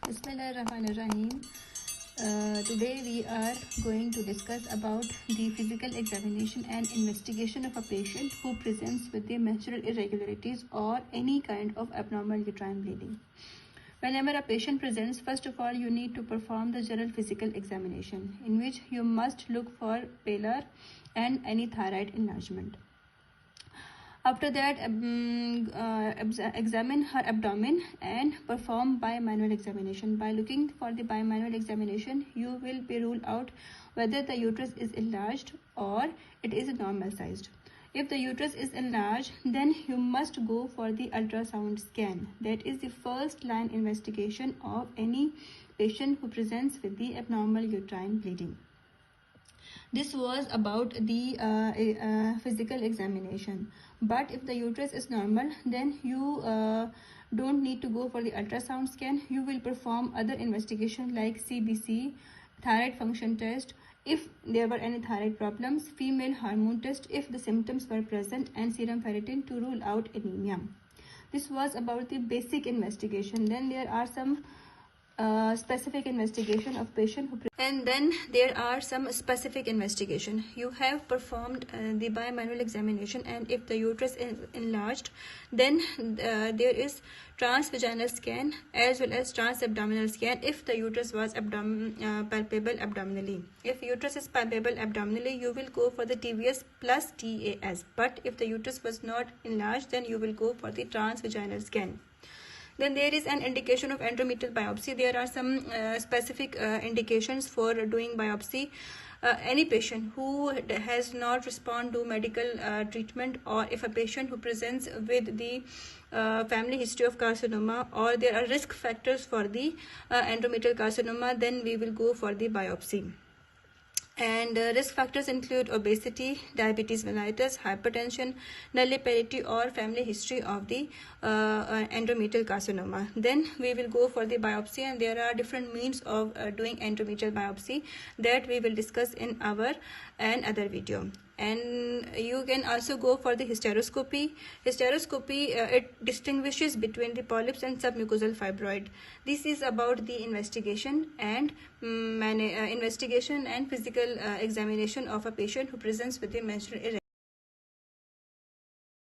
Bismillahirrahmanirrahim. Today we are going to discuss about the physical examination and investigation of a patient who presents with the menstrual irregularities or any kind of abnormal uterine bleeding. Whenever a patient presents, first of all, you need to perform the general physical examination, in which you must look for pallor and any thyroid enlargement. After that, examine her abdomen and perform bimanual examination. By looking for the bimanual examination, you will be ruled out whether the uterus is enlarged or it is normal sized. If the uterus is enlarged, then you must go for the ultrasound scan. That is the first line investigation of any patient who presents with the abnormal uterine bleeding. This was about the physical examination. But if the uterus is normal, then you don't need to go for the ultrasound scan. You will perform other investigation like CBC, thyroid function test, if there were any thyroid problems, female hormone test if the symptoms were present, and serum ferritin to rule out anemia. This was about the basic investigation. Then there are some specific investigation of patient who and then there are some specific investigation. You have performed the bimanual examination, and if the uterus is enlarged, then there is transvaginal scan as well as transabdominal scan if the uterus was palpable abdominally. If uterus is palpable abdominally, you will go for the TVS plus TAS, but if the uterus was not enlarged, then you will go for the transvaginal scan. Then there is an indication of endometrial biopsy. There are some specific indications for doing biopsy. Any patient who has not responded to medical treatment, or if a patient who presents with the family history of carcinoma, or there are risk factors for the endometrial carcinoma, then we will go for the biopsy. And risk factors include obesity, diabetes mellitus, hypertension, nulliparity, or family history of the endometrial carcinoma. Then we will go for the biopsy, and there are different means of doing endometrial biopsy that we will discuss in our another video. And you can also go for the hysteroscopy. Hysteroscopy, it distinguishes between the polyps and submucosal fibroid. This is about the investigation and investigation and physical examination of a patient who presents with the menstrual irregularity.